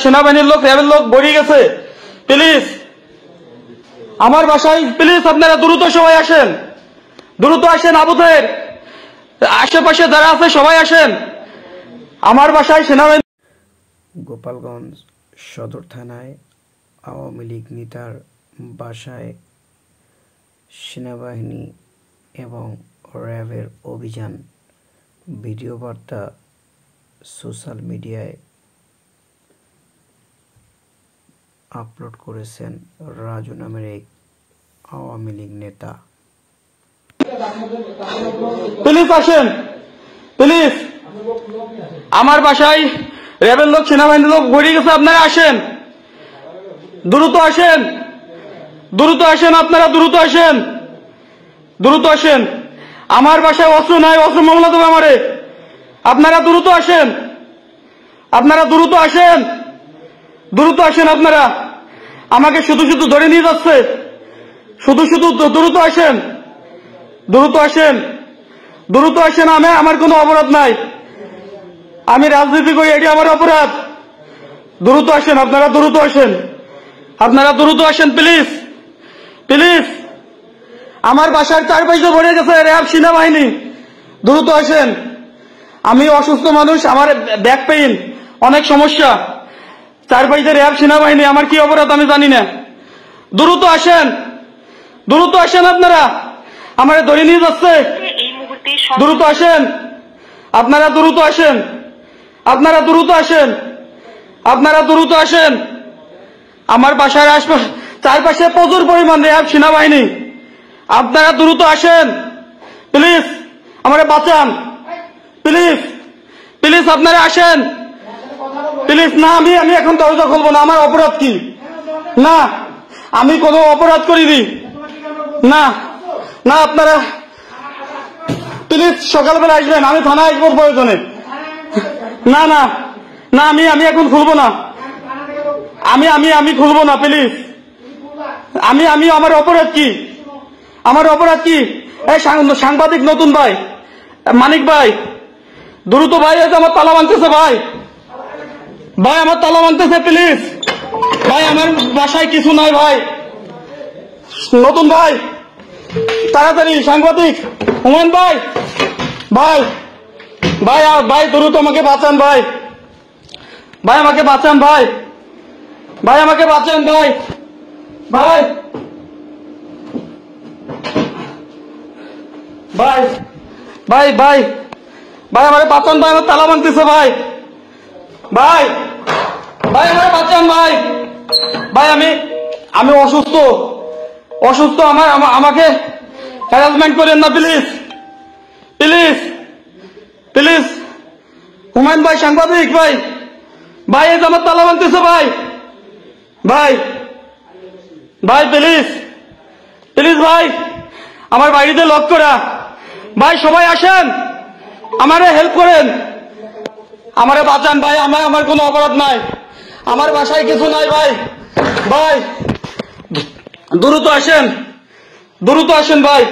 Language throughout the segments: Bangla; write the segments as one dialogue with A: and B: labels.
A: সেনাবাহিনীর লোক, র্যাবের লোক বেরিয়ে গেছে। প্লিজ আমার বাসায় প্লিজ আপনারা দ্রুত সবাই আসেন, দ্রুত আসেন। আবুদের আশেপাশে যারা আছে সবাই আসেন আমার বাসায়। সেনাবাহিনী
B: গোপালগঞ্জ সদর থানায় আওয়ামী লীগ নেতার বাসায় সেনাবাহিনী এবং র্যাবের অভিযান। ভিডিও বার্তা সোশ্যাল মিডিয়ায় আপলোড করেছেন রাজু নামের এক আওয়ামী লীগ নেতা।
A: প্লিজ আসেন, প্লিজ আমার বাসায় র্যাবের লোক, সেনাবাহিনীর লোক বেরিয়ে গেছে। আপনারা আসেন, দ্রুত আসেন, দ্রুত আসেন, আপনারা দ্রুত আসেন, দ্রুত আসেন। আমার বাসায় অস্ত্র নাই, অস্ত্র মামলা দেবে আমারে। আপনারা দ্রুত আসেন, আপনারা দ্রুত আসেন, দ্রুত আসেন। আপনারা আমাকে শুধু শুধু ধরে নিয়ে যাচ্ছে, শুধু শুধু। দ্রুত আসেন, দ্রুত আসেন, দ্রুত আসেন। আমার কোনো অপরাধ নাই, আমি রাজনীতি করি, এটি আমার অপরাধ। দ্রুত আসেন, আপনারা দ্রুত আসেন, আপনারা দ্রুত আসেন প্লিজ, প্লিজ। আমার বাসার চারপাশে ভরে গেছে র্যাব, সেনাবাহিনী। দ্রুত আসেন। আমি অসুস্থ মানুষ, আমার ব্যাক পেইন, অনেক সমস্যা। চারপাশে র্যাব, সেনাবাহিনী, আমার কি অপরাধ আমি জানি না। দ্রুত আসেন, দ্রুত আসেন। আপনারা আমার ধরে নিয়ে যাচ্ছে, দ্রুত আসেন, আপনারা দ্রুত আসেন, আপনারা দ্রুত আসেন, আপনারা দ্রুত আসেন। আমার বাসার আশপাশে চারপাশে প্রচুর পরিমাণ র্যাব, সেনাবাহিনী। আপনারা দ্রুত আসেন প্লিজ, আমারে বাঁচান প্লিজ, প্লিজ আপনারা আসেন প্লিজ। না আমি এখন দরজা খুলবো না, আমার অপরাধ কি? না আমি কোনো অপরাধ করিনি। না না, আপনারা প্লিজ সকালবেলা আসবেন, আমি থানায় আসবো প্রয়োজনে। না না না, আমি এখন খুলবো না, আমি খুলবো না প্লিজ। আমি আমার অপরাধ কি? আমার অপরাধ কি? এই সাংবাদিক নতুন ভাই, মানিক ভাই, দ্রুত ভাই, আমার তালা ভাঙতেছে ভাই, ভাই আমার তালা ভাঙতেছে প্লিজ ভাই, আমার বাসায় কিছু নাই ভাই। নতুন ভাই তাড়াতাড়ি, সাংবাদিক হুমায়ুন ভাই, ভাই ভাই ভাই দ্রুত আমাকে বাঁচান ভাই, ভাই আমাকে বাঁচান ভাই, ভাই আমাকে বাঁচান ভাই, ভাই ভাই ভাই ভাই ভাই আমাকে বাঁচান ভাই, আমার তালা ভাঙতেছে ভাই, ভাই ভাই আমাকে বাঁচান ভাই, ভাই আমি অসুস্থ, অসুস্থ। আমাকে হ্যারাসমেন্ট করেন না প্লিজ, প্লিজ প্লিজ। হুমায়ুন ভাই, সাংবাদিক ভাই, ভাই এই আমার তালা ভাঙতেছে ভাই, ভাই ভাই প্লিজ, প্লিজ ভাই, আমার বাড়িতে লক করা ভাই, সবাই আসেন, আমারে হেল্প করেন, আমারে বাঁচান ভাই, আমার কোনো অপরাধ নাই, আমার বাসায় কিছু নাই ভাই, ভাই দ্রুত আসেন, দ্রুত আসেন ভাই।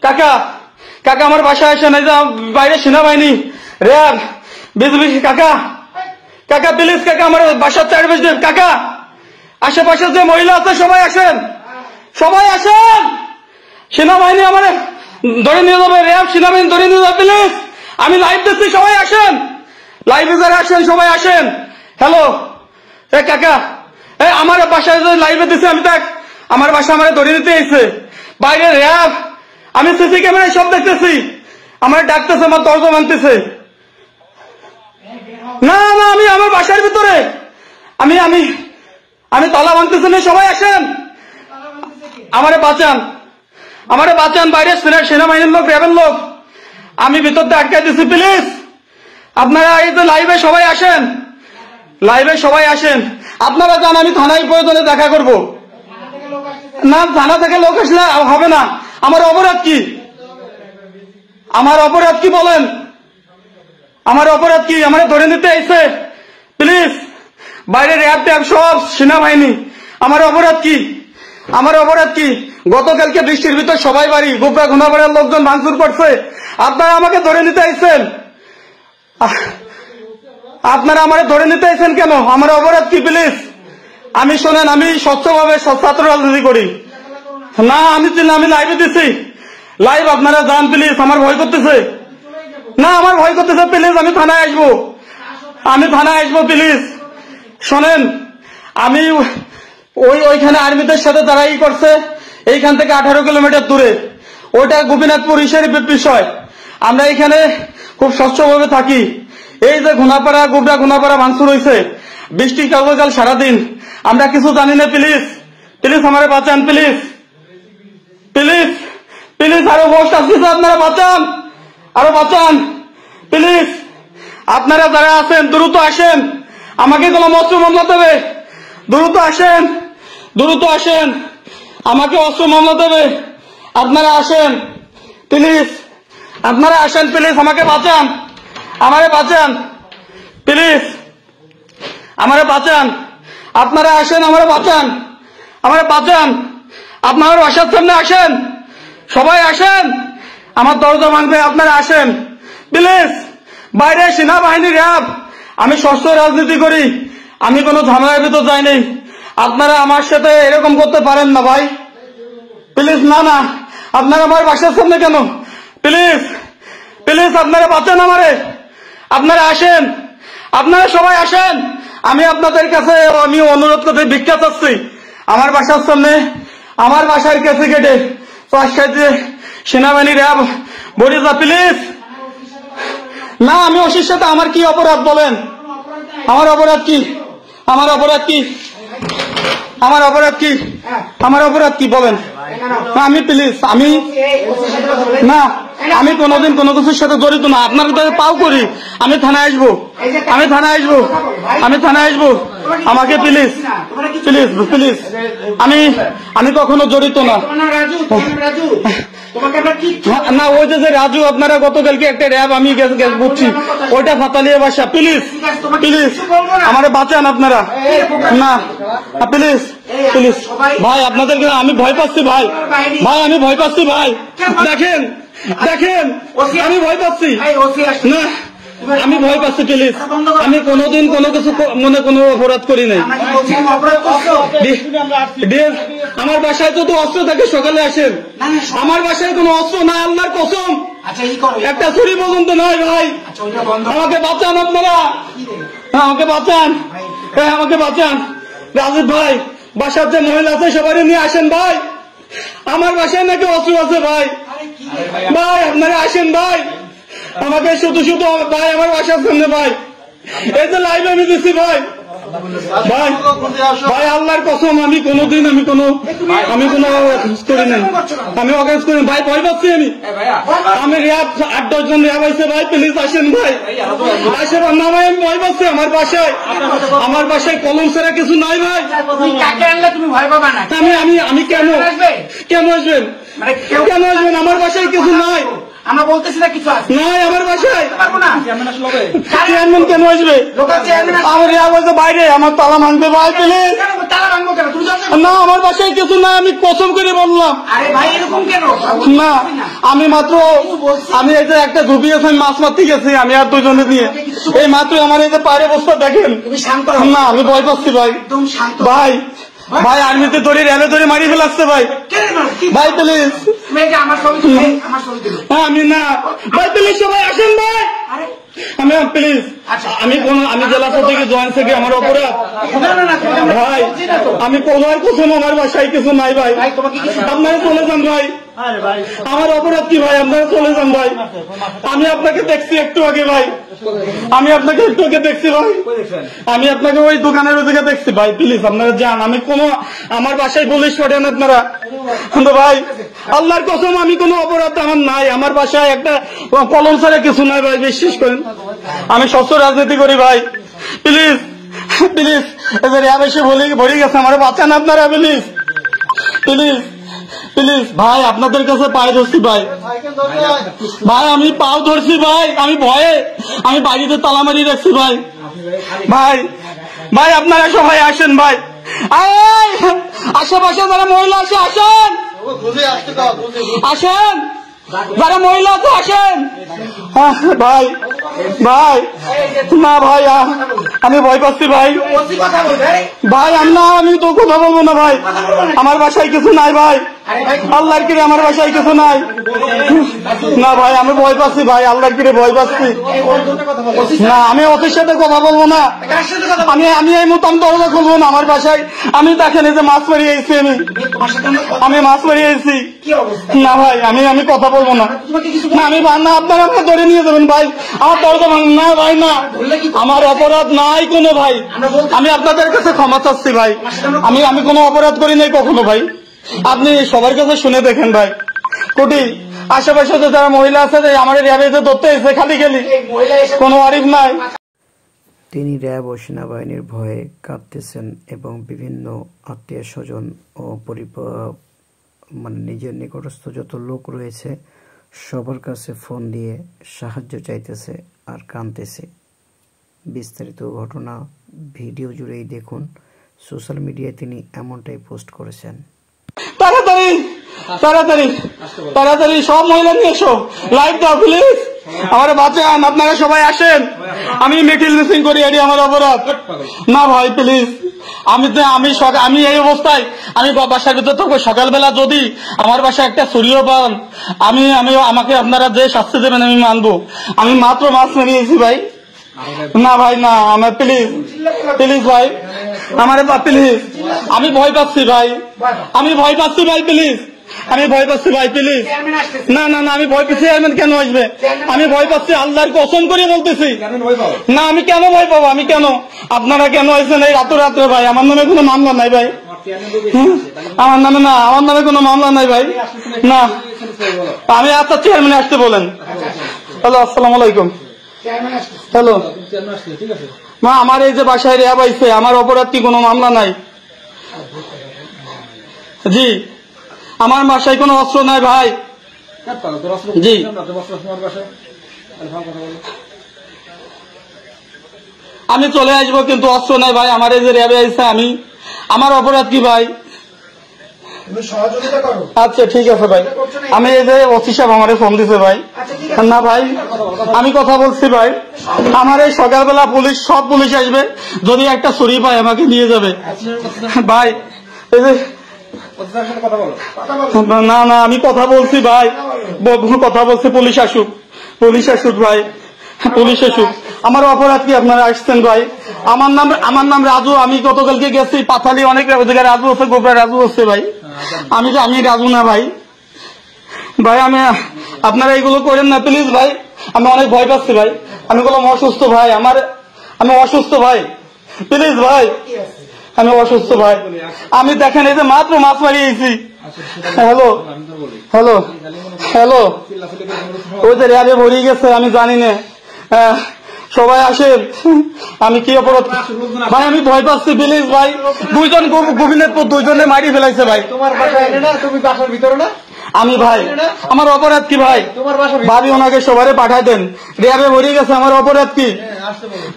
A: কাকা কাকা আমার বাসায় আসেন, এই যে বাইরে সেনাবাহিনী, র্যাব, বিজিবি। কাকা কাকা প্লিজ, কাকা আমার বাসার চারপাশে, কাকা আশেপাশে যে মহিলা আছে সবাই আসেন, সবাই আসেন। সেনাবাহিনী আমার ধরে নিয়ে যাবে, র্যাব, সেনাবাহিনী ধরে নিয়ে যাবে প্লিজ। আমি লাইভ দিচ্ছি, সবাই আসেন, লাইভে যারা আসেন সবাই আসেন। হ্যালো এ কাকা, আমার বাসায় যে লাইভে দিচ্ছে, আমি দেখ আমার বাসা আমার ধরে নিতে এসেছে, বাইরে র্যাব, আমি সিসি ক্যামেরায় সব দেখতেছি, আমার ডাকতেছে, আমার দরজা ভাঙতেছে। না না, আমি আমার বাসার ভিতরে, আমি আমি আমি তালা ভাঙতেছি না, সবাই আসেন, আমারে বাঁচান, আমারে বাঁচান। বাইরে সেনাবাহিনীর লোক, র্যাবের লোক, আমি ভিতর দিয়ে আটকাই দিচ্ছি প্লিজ। আপনারা এই যে লাইভে সবাই আসেন, লাইভে সবাই আসেন। আপনারা জান আমি থানায় প্রয়োজনে দেখা করব না, থানা থেকে লোক আসলে হবে না। আমার অপরাধ কি? আমার অপরাধ কি বলেন? আমার অপরাধ কি? আমার ধরে নিতে এসে প্লিজ, বাইরে র্যাব ট্যাব সব সেনাবাহিনী, আমার অপরাধ কি? আমার অপরাধ কি? গতকালকে বৃষ্টির ভিতর সবাই বাড়ি গোপরা ঘুনাপাড়ার লোকজন ভাঙচুর করছে, আপনারা আমাকে ধরে নিতে আইছেন। আপনারা আমার ধরে নিতে আছেন কেন? আমার অপরাধ কি প্লিজ? আমি শোনেন, আমি স্বচ্ছভাবে ছাত্র রাজনীতি করি না। আমি লাইভে দিচ্ছি, লাইভ আপনারা যান প্লিজ। আমার ভয় করতেছে না, আমার ভয় করতেছে প্লিজ। আমি থানায় আসবো প্লিজ। শোনেন, আমি ওইখানে আর্মিদের সাথে তারা ই করছে, এইখান থেকে 18 কিলোমিটার দূরে, ওইটা গোপীনাথপুর ইসের বিষয়। আমরা এখানে খুব স্বচ্ছভাবে থাকি। এই যে ঘুনাপাড়া ভাঙচুর হয়েছে, বৃষ্টি কাল সারাদিন, আমরা কিছু জানি না। প্লিজ আমারে বাঁচান প্লিজ। আরো পোস্ট আসছে, আপনারা বাঁচান প্লিজ। আপনারা যারা আছেন দ্রুত আসেন, আমাকে কোনো অস্ত্র মামলা দেবে। দ্রুত আসেন, আমাকে অস্ত্র মামলা দেবে। আপনারা আসেন প্লিজ, আমাকে বাঁচান, আমারে বাঁচান প্লিজ, আমারে বাঁচান। আপনারা আসেন, আমারে বাঁচান। আপনারা বাসার সামনে আসেন, সবাই আসেন, আমার দরজা ভাঙবে। আপনারা আসেন প্লিজ। বাইরে সেনাবাহিনী, র্যাব, আমি সস্ত্র রাজনীতি করি, আমি কোনো ঝামেলার ভিতর যাইনি। আপনারা আমার সাথে এরকম করতে পারেন না ভাই, প্লিজ। না, আপনারা আমার বাসার সামনে কেন? প্লিজ আপনারা বাঁচান আমারে। আপনারা আসেন, আপনারা সবাই আসেন। আমি আপনাদের কাছে আমি অনুরোধ করতে ভিক্ষা চাচ্ছি, আমার বাসার সামনে, আমার বাসার কাছে গেটে 5 সেনাবাহিনী, র্যাব, বডিজা, প্লিজ। না, আমি ওসির সাথে আমার কি অপরাধ বলেন? আমার অপরাধ কি বলেন? আমি প্লিজ, আমি কোনোদিন কোনো কিছুর সাথে জড়িত না। আপনার পাও করি, আমি থানায় আসবো। আমাকে প্লিজ, আমি কখনো জড়িত না। না, ওই যে রাজু, আপনারা গতকালকে একটা র্যাব, আমি বুঝছি, ওইটা ফাতালিয়া বাসা। প্লিজ আমারে বাঁচান আপনারা। না প্লিজ ভাই, আপনাদেরকে আমি ভয় পাচ্ছি ভাই, আমি ভয় পাচ্ছি ভাই। দেখেন আমি ভয় পাচ্ছি না, আমি ভয় পাচ্ছি প্লিজ। আমি কোনোদিন কোনো কিছু কোনো অপরাধ করি নাই। আমার বাসায় যদি অস্ত্র থাকে সকালে আসেন, আমার বাসায় কোনো অস্ত্র নাই, আল্লাহর কসম একটা ছুরি পর্যন্ত নয় ভাই। আমাকে বাঁচান আপনারা, আমাকে বাঁচান। রাজীব ভাই, বাসার যে মহিলা আছে সবাই নিয়ে আসেন ভাই। আমার বাসায় নাকি অস্ত্র আছে ভাই। আপনারা আসেন ভাই, আমাকে শুধু ভাই আমার বাসার সামনে ভাই, এই যে লাইভ আমি দিচ্ছি ভাই। আল্লাহর কসম আমি কোনোদিন কোনো করি নাই, আমি অগাজ করি ভাই। ভয় পাচ্ছি আমি র্যাব 8-10 জন র্যাব আইছে ভাই, প্লিজ আসেন ভাই, না ভাই আমি ভয় পাচ্ছি। আমার বাসায় কলম ছাড়া কিছু নাই ভাই। আমি কেন আসবেন? আমার বাসায় কিছু নাই,
C: আমরা বলতেছি না কিছু আছে
A: নাই আমার বাসায়।
C: পারবো না
A: চেয়ারম্যান কেন আসবে? আমার বাইরে, আমার তালা ভাঙবে ভাই প্লিজ।
C: তালা ভাঙবো কেন? তুমি
A: না, আমার বাসায় কিছু নাই, আমি কসম করে বললাম।
C: আরে ভাই এরকম কেন?
A: না, আমি এই যে একটা ঝুপি আছে, আমি মাছ মারতে গেছি, আমি আর 2 জনে দিয়ে, এই মাত্র আমার এই যে পায়ের অবস্থা দেখেন।
C: তুমি শান্ত
A: না, আমি ভয় পাচ্ছি ভাই।
C: একদম শান্ত
A: ভাই আর্মিতে র্যাবে ধরে মারি ফেলাচ্ছে ভাই। প্লিজ আমি না ভাই, প্লিজ সবাই আসেন ভাই। আমি জেলা থেকে জয়েন্ট থেকে আমার অপরাধ ভাই। আমি কোথায় কোথাও আমার বাসায় কিছু নাই ভাই, আপনারা চলে যান ভাই। আমার অপরাধ কি ভাই? আপনারা চলে যান ভাই। আমি আপনাকে দেখছি একটু আগে ভাই, দেখছি ভাই, আমি আপনাকে ওই দোকানের ওদিকে দেখছি ভাই। প্লিজ আপনারা যান, আমি আমার বাসায় পুলিশ পাঠান আপনারা। কিন্তু ভাই আল্লাহর কসম আমি কোনো অপরাধ আমার নাই, আমার বাসায় একটা কলম ছাড়া কিছু নাই ভাই, বিশ্বাস করেন। আমি স্বচ্ছ রাজনীতি করি ভাই। প্লিজ র্যাব এসে ভরে গেছে, আমার বাঁচান আপনারা প্লিজ ভাই। আপনাদের কাছে পায়ে ধরছি ভাই, আমি পাও ধরছি ভাই। আমি ভয়ে আমি বাড়িতে তালা মারিয়ে রাখছি ভাই। আপনারা সবাই আসেন ভাই। আশেপাশে যারা মহিলা আছে আসেন। যারা মহিলা আছে আসেন। ভাই ভাই না ভাই, আমি ভয় পাচ্ছি ভাই।
C: ওসি কথা বলবে।
A: ভাই আমি তো কথা বলবো না ভাই, আমার বাসায় কিছু নাই ভাই, আল্লাহর কিরে আমার বাসায় কিছু নাই। না ভাই আমি ভয় পাচ্ছি ভাই, আল্লাহর কিরে ভয় পাচ্ছি। না আমি ওদের সাথে কথা বলবো না, আমি এই মতো আমি দরজা খুলবো না আমার বাসায়। আমি দেখেন এই যে মাছ মারিয়ে এসেছি, আমি মাছ মারিয়ে এসেছি। না ভাই আমি কথা বলবো না, না আমি না আপনারা আমাকে ধরে নিয়ে যাবেন ভাই, আমার দরজা ভাঙ না ভাই, না আমার অপরাধ নাই কোনো ভাই, আমি আপনাদের কাছে ক্ষমা চাচ্ছি ভাই, আমি কোনো অপরাধ করি নাই কখনো ভাই, আপনি সবার কাছে শুনে দেখেন ভাই। কোটি আশেপাশে যারা মহিলা আছে আমার র্যাবে ধরতে এসে খালি খালি, কোনো আরিফ নাই।
B: তিনি র্যাব ও সেনাবাহিনীর ভয়ে কাঁদতেছেন এবং বিভিন্ন আত্মীয় স্বজন ও নিজের নিকটস্থ যত লোক রয়েছে সবার কাছে ফোন দিয়ে সাহায্য চাইতেছে আর কাঁদতেছে। বিস্তারিত ঘটনা ভিডিও জুড়েই দেখুন। সোশ্যাল মিডিয়ায় তিনি এমনটাই পোস্ট করেছেন।
A: তাড়াতাড়ি তাড়াতাড়ি তাড়াতাড়ি সব মহিলা নিয়ে এসো, লাইভ দাও প্লিজ, আমার বাঁচান, আপনারা সবাই আসেন। আমি মিটিল মিসিং করি, এটি আমার অপরাধ না ভাই প্লিজ। আমি এই অবস্থায় আমি বাসার ভিতর থাকবো, সকালবেলা যদি আমার বাসায় একটা ছুরিও পান আমাকে আপনারা যে শাস্তি দেবেন আমি মানবো। আমি মাত্র মাছ মেরিয়েছি ভাই, না ভাই না আমার প্লিজ প্লিজ ভাই, আমার প্লিজ, আমি ভয় পাচ্ছি ভাই, আমি ভয় পাচ্ছি ভাই প্লিজ, আমি ভয় পাচ্ছি ভাই প্লিজ। না না না আমি ভয় পাচ্ছি, চেয়ারম্যান কেন আসবে? আমি ভয় পাচ্ছি, আল্লাহর কসম করে বলতেছি। না আমি কেন ভয় পাবো, আমি কেন, আপনারা কেন আসছেন এই রাত্রে ভাই? আমার নামে কোনো মামলা নাই ভাই, আমার নামে না, আমার নামে কোনো মামলা নাই ভাই, না আমি আচ্ছা চেয়ারম্যান আসতে বলেন। হ্যালো আসসালামু আলাইকুম। হ্যালো মা, আমার এই যে বাসায় র্যাব আইছে, আমার অপরাধ কি কোনো মামলা নাই? জি আমার বাসায় কোনো অস্ত্র নাই ভাই। জি আমি চলে আসবো কিন্তু অস্ত্র নাই ভাই, আমার এই যে র্যাবে আইছে, আমার অপরাধ কি ভাই? আচ্ছা ঠিক আছে ভাই, আমি এই যে ওসি সাহেব আমারে ফোন দিছে ভাই। না ভাই আমি কথা বলছি ভাই, আমার এই সকালবেলা পুলিশ সব পুলিশ আসবে, যদি একটা ছুরি পায় আমাকে নিয়ে যাবে ভাই। এই যে না না আমি কথা বলছি ভাই, কথা বলছি, পুলিশ আসুক, পুলিশ আসুক ভাই, পুলিশ আসুক। আমার অপরাধ কি আপনারা আসছেন ভাই? আমার নাম রাজু, আমি গতকালকে গেছি পাথালি, অনেক জায়গায় রাজু আছে, গোবরা রাজু আছে ভাই, আমি রাজু না ভাই। ভাই আপনারা এগুলো করেন না প্লিজ ভাই, আমি অনেক ভয় পাচ্ছি ভাই, আমি বললাম অসুস্থ ভাই, আমি অসুস্থ ভাই, প্লিজ ভাই আমি অসুস্থ ভাই। আমি দেখেন এই যে মাত্র মাছ মারিয়েছি। হ্যালো হ্যালো হ্যালো ওই যে র্যাবে ভরে গেছে, আমি জানি না, সবাই আসেন, আমি কি অপরাধ ভাই? আমি ভয় পাচ্ছি প্লিজ ভাই, দুইজন গোবিন্দপুর দুইজনে মারি ফেলাইছে ভাই।
C: তোমার বাসায় এনে না, তুমি বাসার ভিতরে না,
A: আমি ভাই আমার অপরাধ কি ভাই? ভাবি ওনাকে সবারে পাঠাই দেন, র্যাবে ভরে গেছে, আমার অপরাধ কি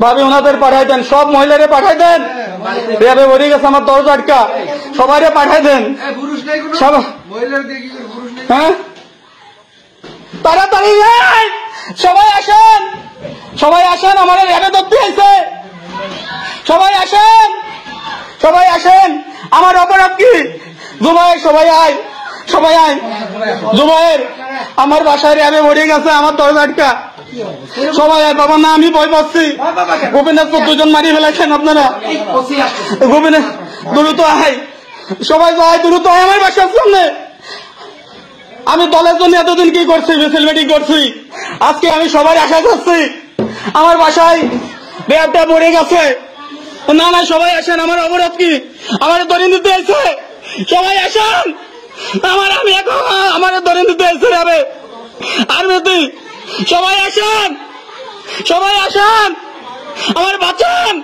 A: ভাবি? ওনাদের পাঠাই দেন, সব মহিলারে পাঠাই দেন, র্যাবে ভরে গেছে, আমার দরজা আটকা, সবাইরে পাঠাই দেন। হ্যাঁ তাড়াতাড়ি সবাই আসেন, সবাই আসেন, আমার র্যাবে ধরতে আইছে, সবাই আসেন, সবাই আসেন, আমার অপরাধ কি? জুবাইর সবাই আয়, সবাই আয়, জুবাইর আমার বাসায় র্যাবে ভরে গেছে, আমার দরজা আটকা, সবাই আয় বাবা। না আমি ভয় পাচ্ছি, গোবিন্দপুর দুজন মারি ফেলাইছেন আপনারা, গোবিন্দ দ্রুত আয়, সবাই যাই দ্রুত আয় আমার বাসার সামনে। আমি দলের জন্য এতদিন কি করছি, মিছিল মিটিং করছি, আজকে আমি সবাই আশা করছি, আমার বাসায় র্যাবটা ভরে গেছে। না না সবাই আসেন, আমার অপরাধ কি? আমার ধরে নিতে এসে সবাই আসেন, আমি এখন আমার ধরে নিতে এসে যাবে আর্মিতে, সবাই আসেন, সবাই আসেন, আমার বাঁচান,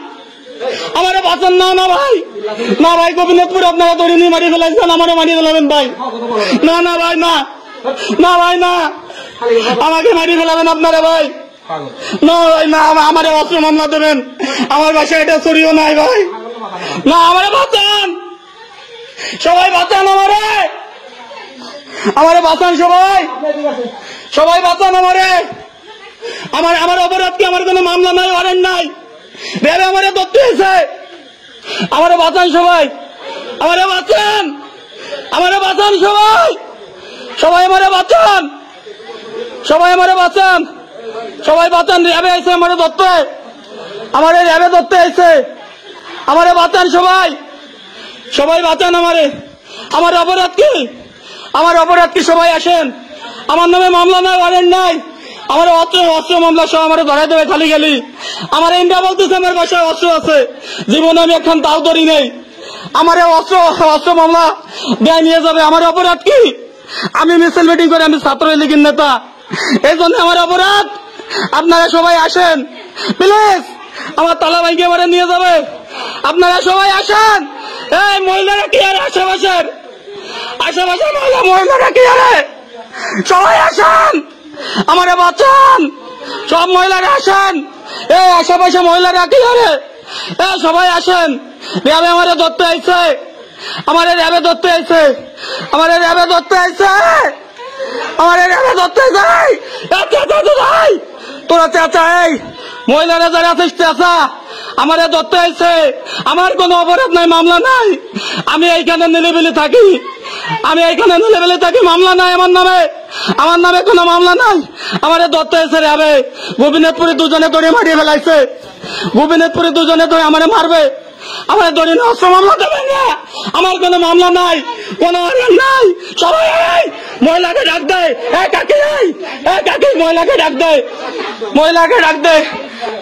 A: আমার বাঁচান। না না ভাই, না ভাই, গোবিন্দপুর আপনারা ধরে নিয়ে মারি ফেলাইছেন, আমারও মারি ফেলাবেন ভাই। না না ভাই, না না ভাই, না আমাকে মারি ফেলাবেন আপনারা ভাই, না ভাই, না আমার অস্ত্র মামলা দেবেন, আমার বাসায় এটা ছড়িও নাই ভাই, না আমারে বাঁচান, সবাই বাঁচান, আমারে আমারে বাঁচান সবাই, সবাই বাঁচান আমারে। আমার অপরাধ কি? আমার কোনো মামলা নাই, ওয়ারেন্ট নাই, র্যাবে আমারে ধরতে হয়েছে। আমারে বাঁচান সবাই, আমারে বাঁচান, আমারে বাঁচান সবাই, সবাই আমারে বাঁচান, সবাই আমারে বাঁচান, সবাই বাঁচান। র্যাবে আইছে আমারে ধরতে, আমারে র্যাবে ধরতে আইছে। আমারে বাঁচান সবাই, সবাই বাঁচান আমারে। আমার অপরাধ কি? আমার অপরাধ কি? সবাই আসেন। আমার নামে মামলা নাই, ওয়ারেন্ট নাই, আমার অস্ত্র মামলা সহ আমার ধরাই দেবে খালি গেলি। আমার ইন্ডিয়া বলতেছে আমার বাসায় অস্ত্র আছে, জীবনে আমি এখন তাও ধরি নেই। আমার অস্ত্র মামলা দেয় নিয়ে যাবে। আমার অপরাধ কি? আমি মিছিল মিটিং করে, আমি ছাত্রলীগের নেতা, এই জন্য আমার অপরাধ। আপনারা সবাই আসেন প্লিজ, আমার তালা ভাইকে এবারে নিয়ে যাবে। আপনারা সবাই আসেন। এই মহিলারা কি আরে? আশেপাশের মহিলারা কি আরে? সবাই আসেন, আমারে বাঁচান, সব মহিলারা আসেন। এই আশেপাশে মহিলারা কি আরে? সবাই আসেন। র্যাবে আমারে ধরতে আইছে, আমারে র্যাবে ধরতে আইছে, আমারে র্যাবে ধরতে আইছে, আমারে র্যাবে ধরতে আইছে। তোরা চাচা, এই মহিলারা যারা আছিস চাচা, আমারে ধরতে আইছে। আমার কোনো অপরাধ নাই, মামলা নাই, আমি এইখানে নিলিবিলি থাকি, আমি এইখানে নিলিবিলি থাকি, মামলা নাই আমার নামে কোনো মামলা নাই। আমারে ধরতে আইছে র্যাবে। গোপীনাথপুরে দুজনে ধরে মারিয়ে ফেলাইছে, গোপীনাথপুরে দুজনে ধরে আমারে মারবে। আমার ধরে অস্ত্র মামলা দেবেন না, আমার কোনো মামলা নাই, কোনো ওয়ারেন্ট নাই। সবাই মহিলাকে ডাক দেয়, কাকি কাকি, মহিলাকে ডাক দেয়, মহিলাকে ডাক দেয়,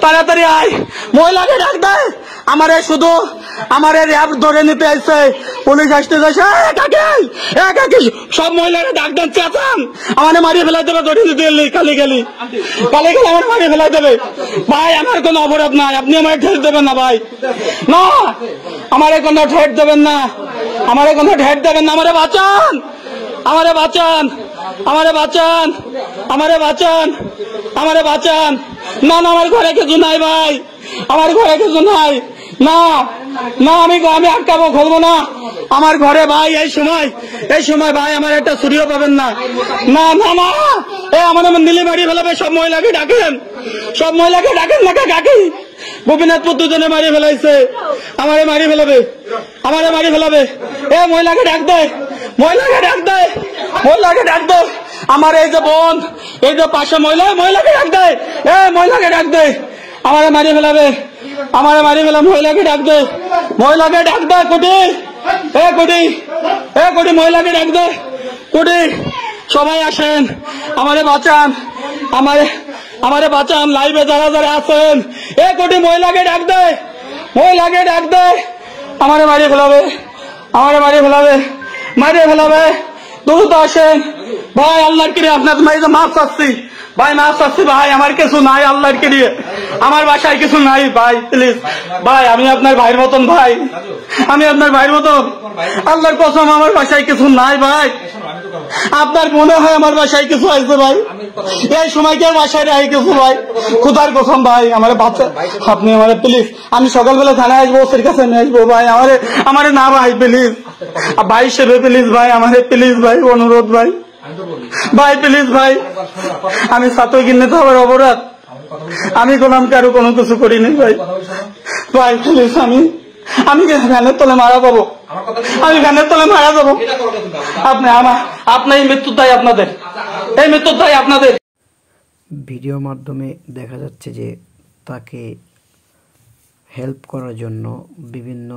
A: তাড়াতাড়ি আয়, মহিলাকে ডাক দেয়। আমারে শুধু আমারে র্যাব ধরে নিতে আসছে, পুলিশ আসতে যাচ্ছে। কাকি, সব মহিলারা ডাক দেন, চেঁচান, আমারে মারিয়ে ফেলাই দেবে, ধরে নিতে এলি কালি গেলি আমার মারিয়ে ফেলাই দেবে। ভাই আমার কোনো অপরাধ নাই, আপনি আমারে ঠেট দেবেন না ভাই, না আমারে কোনো ঠেট দেবেন না, আমারে কোনো ঠেট দেবেন না। আমারে বাঁচান, আমারে বাঁচান, আমারে বাঁচান, আমারে বাঁচান, আমারে বাঁচান। না না, আমার ঘরে কিছু নাই ভাই, আমার ঘরে কিছু নাই, না না, আমি আটকাবো, খুলবো না আমার ঘরে ভাই। এই সময় ভাই আমার একটা ছুরিও পাবেন না, না না না। আমার নীলি মারিয়ে ফেলাবে। সব মহিলাকে ডাকেন, সব মহিলাকে ডাকেন না কাকি। গোপীনাথপুর দুজনে মারিয়ে ফেলাইছে, আমারে মারিয়ে ফেলাবে, আমারে মারিয়ে ফেলাবে। মহিলাকে ডাক দে, মহিলাকে ডাক দে, মহিলাকে ডাক দে। আমার এই যে বোন, এই যে পাশে মহিলাকে ডাক দে, মহিলাকে ডাক দে, আমারে মারিয়ে ফেলাবে, আমারে মারিয়ে ফেলাম। মহিলাকে ডাক দে, মহিলাকে ডাক দে। কোটি মহিলাকে ডাক দে, কোটি। সবাই আসেন, আমারে বাঁচান, আমারে বাঁচান। লাইভে যারা যারা আছেন, কোটি মহিলাকে ডাক দে, মহিলাকে ডাক দে। আমারে মারিয়ে ফেলাবে, আমারে মারিয়ে ফেলাবে, মারিয়ে ফেলাবে। দ্রুত আসেন ভাই, আল্লাহর কিরে আপনার মাফ চাচ্ছি ভাই, মাফ চাচ্ছি ভাই, আমার কিছু নাই, আল্লাহর কিরে আমার বাসায় কিছু নাই ভাই, প্লিজ ভাই, আমি আপনার ভাইয়ের মতন ভাই, আমি আপনার ভাইয়ের মতন, আল্লাহর কসম আমার বাসায় কিছু নাই ভাই। আপনার মনে হয় আমার বাসায় কিছু আছে ভাই, এই সময় কেউ বাসায় রাখি কিছু ভাই, খুদার কসম ভাই, আমার বাচ্চা, আপনি আমার প্লিজ, আমি সকালবেলা থানায় আসবো, ওর কাছে নিয়ে আসবো ভাই, আমারে না ভাই, প্লিজ ভাই হিসেবে প্লিজ ভাই, আমারে প্লিজ ভাই, অনুরোধ ভাই, ভাই প্লিজ ভাই, আমি ছাত্র কিনে তো আমার অপরাধ, আমি কোলাম কারো কোনো কিছু করিনি ভাই, ভাই প্লিজ, আমি ভ্যানের তলে মারা যাবো, আমি ভ্যানের তলে মারা যাবো। আপনার এই মৃত্যুর দায় আপনাদের, এই মৃত্যুর দায় আপনাদের।
B: ভিডিওর মাধ্যমে দেখা যাচ্ছে যে তাকে হেল্প করার জন্য বিভিন্ন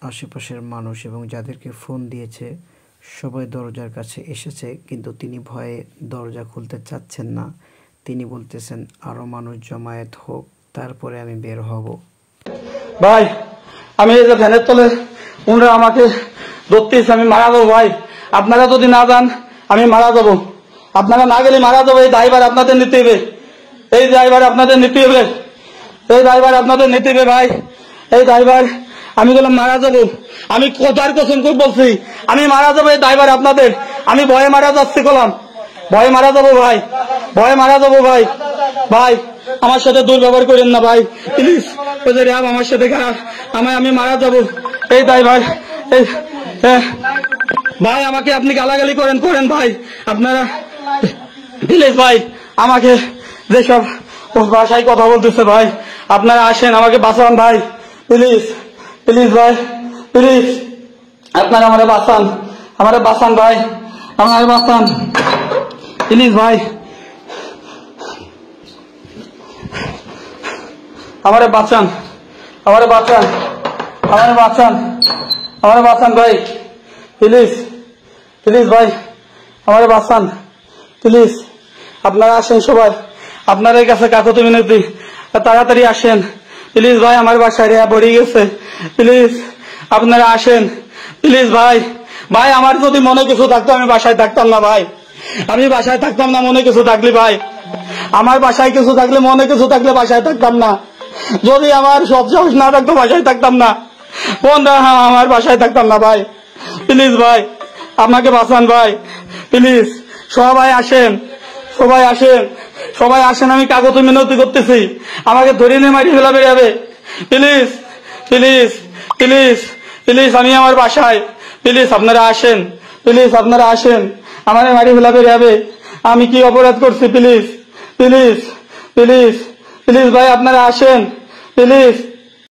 B: আশেপাশের মানুষ এবং যাদেরকে ফোন দিয়েছে সবাই দরজার কাছে এসেছে, কিন্তু তিনি ভয়ে দরজা খুলতে চাচ্ছেন না। তিনি বলতেছেন আরো মানুষ জমায়েত হোক, তারপরে আমি বের হব।
A: ভাই আমি এই যে ভ্যানের তলে ওনারা আমাকে ধরতেছে, আমি মারা যাবো ভাই, আপনারা যদি না যান আমি মারা যাবো, আপনারা না গেলে মারা যাবো। এই দায়ভার আপনাদের নিতে হবে, এই দায়ভার আপনাদের নিতে হবে, এই দায়ভার আপনাদের নিতে হবে ভাই, এই দায়ভার। আমি বললাম মারা যাবো, আমি কথার কসম করে বলছি আমি মারা যাবো, এই দায়ভার আপনাদের। আমি ভয়ে মারা যাচ্ছি, কলাম ভয়ে মারা যাবো ভাই, ভয়ে মারা যাবো ভাই, ভাই আমার সাথে দুর্ব্যবহার করেন না ভাই, প্লিজ। ওই যে র্যাব আমার সাথে খারাপ, আমি মারা যাবো, এই দায়ভার। ভাই আমাকে আপনি গালাগালি করেন ভাই আপনারা প্লিজ ভাই আমাকে যেসব ভাষায় কথা বলতেছে ভাই আপনারা আসেন আমাকে বাঁচান ভাই প্লিজ প্লিজ ভাই প্লিজ আপনারা আমারে বাঁচান ভাই আমারে বাঁচান প্লিজ ভাই আমারে বাঁচান ভাই প্লিজ প্লিজ ভাই আমারে বাঁচান প্লিজ আপনারা আসেন সবাই আপনাদের কাছে কাকুতি মিনতি তাড়াতাড়ি আসেন প্লিজ ভাই আমার বাসায় রেয়া পড়ে গেছে প্লিজ আপনারা আসেন প্লিজ ভাই ভাই আমার যদি মনে কিছু থাকতো আমি বাসায় থাকতাম না ভাই আমি বাসায় থাকতাম না মনে কিছু থাকলে ভাই আমার বাসায় কিছু থাকলে মনে কিছু থাকলে বাসায় থাকতাম না যদি আমার সব সাহস না থাকতো বাসায় থাকতাম না আমার বাসায় থাকতাম না ভাই প্লিজ ভাই আমাকে বাঁচান ভাই প্লিজ সবাই আসেন আমি কাগজে মিনতি করতেছি আমাকে ধরে নিয়ে মারি ফেলাবে যাবে প্লিজ প্লিজ প্লিজ প্লিজ আমি আমার বাসায় প্লিজ আপনারা আসেন আমার মারি ফেলাবে যাবে আমি কি অপরাধ করছি প্লিজ প্লিজ প্লিজ প্লিজ ভাই আপনারা আসেন প্লিজ